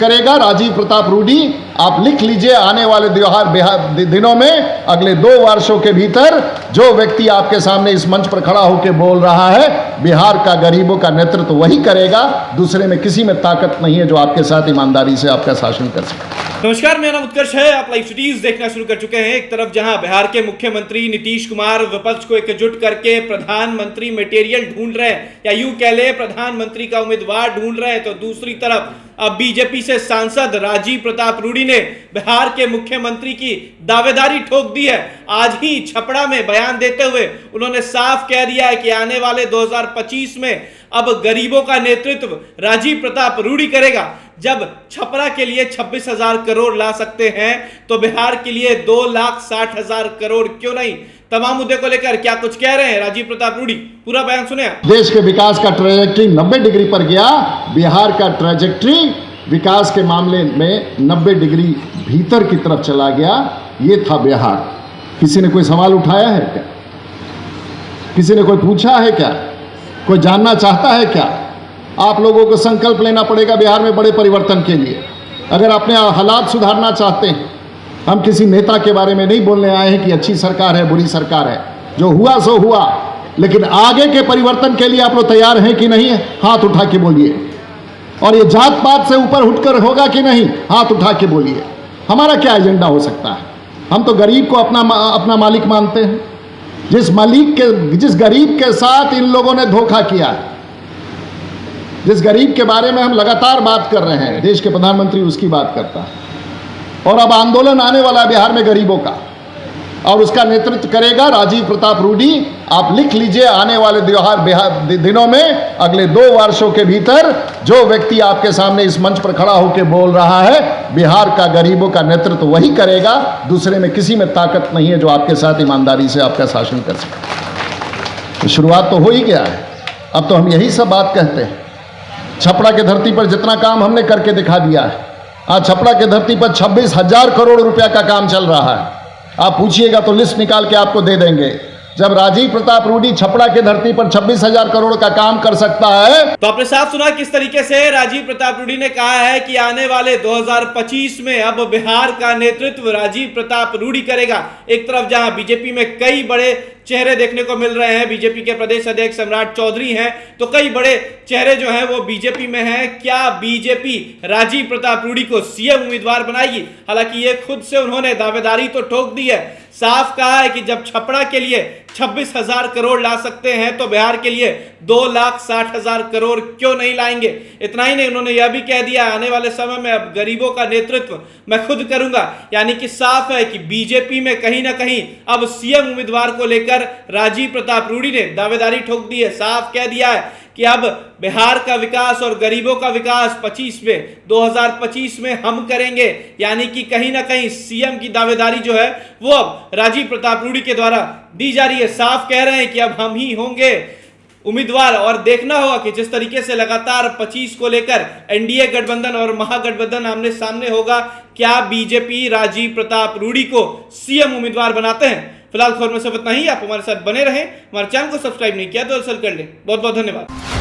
करेगा राजीव प्रताप रूडी। आप लिख लीजिए, आने वाले दिनों में, अगले 2 वर्षों के भीतर जो व्यक्ति आपके सामने इस मंच पर खड़ा होकर बोल रहा है, बिहार का गरीबों का नेतृत्व वही करेगा। दूसरे में किसी में ताकत नहीं है जो आपके साथ ईमानदारी से आपका शासन कर सके। नमस्कार, मेरा नाम उत्कर्ष है। आप लाइव सिटीज देखना शुरू कर चुके हैं। एक तरफ जहां बिहार के मुख्यमंत्री नीतीश कुमार विपक्ष को एकजुट करके प्रधानमंत्री मटेरियल ढूंढ रहे हैं, या यूं कह ले प्रधानमंत्री का उम्मीदवार ढूंढ रहे हैं, तो दूसरी तरफ अब बीजेपी से सांसद राजीव प्रताप रूडी ने बिहार के मुख्यमंत्री की दावेदारी ठोक दी है। आज ही छपरा में बयान देते हुए उन्होंने साफ कह दिया है कि आने वाले 2025 में अब गरीबों का नेतृत्व राजीव प्रताप रूडी करेगा। जब छपरा के लिए 26,000 करोड़ ला सकते हैं तो बिहार के लिए 2,60,000 करोड़ क्यों नहीं। तमाम मुद्दे को लेकर क्या कुछ कह रहे हैं राजीव प्रताप रूडी, पूरा बयान सुने। देश के विकास का ट्रैजेक्टरी 90 डिग्री पर गया, बिहार का ट्रैजेक्टरी विकास के मामले में 90 डिग्री भीतर की तरफ चला गया। ये था बिहार। किसी ने कोई सवाल उठाया है क्या? किसी ने कोई पूछा है क्या? कोई जानना चाहता है क्या? आप लोगों को संकल्प लेना पड़ेगा बिहार में बड़े परिवर्तन के लिए। अगर अपने हालात सुधारना चाहते हैं, हम किसी नेता के बारे में नहीं बोलने आए हैं कि अच्छी सरकार है, बुरी सरकार है। जो हुआ सो हुआ, लेकिन आगे के परिवर्तन के लिए आप लोग तैयार हैं कि नहीं? हाथ उठा के बोलिए। और ये जात पात से ऊपर उठकर होगा कि नहीं? हाथ उठा के बोलिए। हमारा क्या एजेंडा हो सकता है? हम तो गरीब को अपना मालिक मानते हैं। जिस गरीब के साथ इन लोगों ने धोखा किया है, जिस गरीब के बारे में हम लगातार बात कर रहे हैं, देश के प्रधानमंत्री उसकी बात करता है। और अब आंदोलन आने वाला है बिहार में गरीबों का, और उसका नेतृत्व करेगा राजीव प्रताप रूडी। आप लिख लीजिए, आने वाले दिनों में, अगले 2 वर्षों के भीतर जो व्यक्ति आपके सामने इस मंच पर खड़ा होकर बोल रहा है, बिहार का गरीबों का नेतृत्व वही करेगा। दूसरे में किसी में ताकत नहीं है जो आपके साथ ईमानदारी से आपका शासन कर सके। तो शुरुआत तो हो ही गया है। अब तो हम यही सब बात कहते हैं। छपरा के धरती पर जितना काम हमने करके दिखा दिया है, आज छपरा के धरती पर 26,000 करोड़ रुपया का काम चल रहा है। आप पूछिएगा तो लिस्ट निकाल के आपको दे देंगे। जब राजीव प्रताप रूडी छपरा के धरती पर 26,000 करोड़ का काम कर सकता है, तो आपने साफ सुना किस तरीके से राजीव प्रताप रूडी ने कहा है कि आने वाले 2025 में अब बिहार का नेतृत्व राजीव प्रताप रूडी करेगा। एक तरफ जहां बीजेपी में कई बड़े चेहरे देखने को मिल रहे हैं, बीजेपी के प्रदेश अध्यक्ष सम्राट चौधरी हैं, तो कई बड़े चेहरे जो हैं वो बीजेपी में हैं। क्या बीजेपी राजीव प्रताप रूडी को सीएम उम्मीदवार बनाएगी? हालांकि ये खुद से उन्होंने दावेदारी तो ठोक दी है। साफ कहा है कि जब छपरा के लिए 26,000 करोड़ ला सकते हैं तो बिहार के लिए 2,60,000 करोड़ क्यों नहीं लाएंगे। इतना ही नहीं, उन्होंने यह भी कह दिया आने वाले समय में अब गरीबों का नेतृत्व मैं खुद करूंगा। यानी कि साफ है कि बीजेपी में कहीं ना कहीं अब सीएम उम्मीदवार को लेकर राजीव प्रताप रूडी ने दावेदारी ठोक दी है। साफ कह दिया है कि अब बिहार का विकास और गरीबों का विकास 2025 में हम करेंगे। यानी कि कहीं ना कहीं सीएम की दावेदारी जो है वो अब राजीव प्रताप रूडी के द्वारा दी जा रही है। साफ कह रहे हैं कि अब हम ही होंगे उम्मीदवार। और देखना होगा कि जिस तरीके से लगातार 25 को लेकर एनडीए गठबंधन और महागठबंधन आमने सामने होगा, क्या बीजेपी राजीव प्रताप रूडी को सीएम उम्मीदवार बनाते हैं। फिलहाल खबर में सब इतना ही। आप हमारे साथ बने रहें। हमारे चैनल को सब्सक्राइब नहीं किया तो जल्द कर लें। बहुत बहुत धन्यवाद।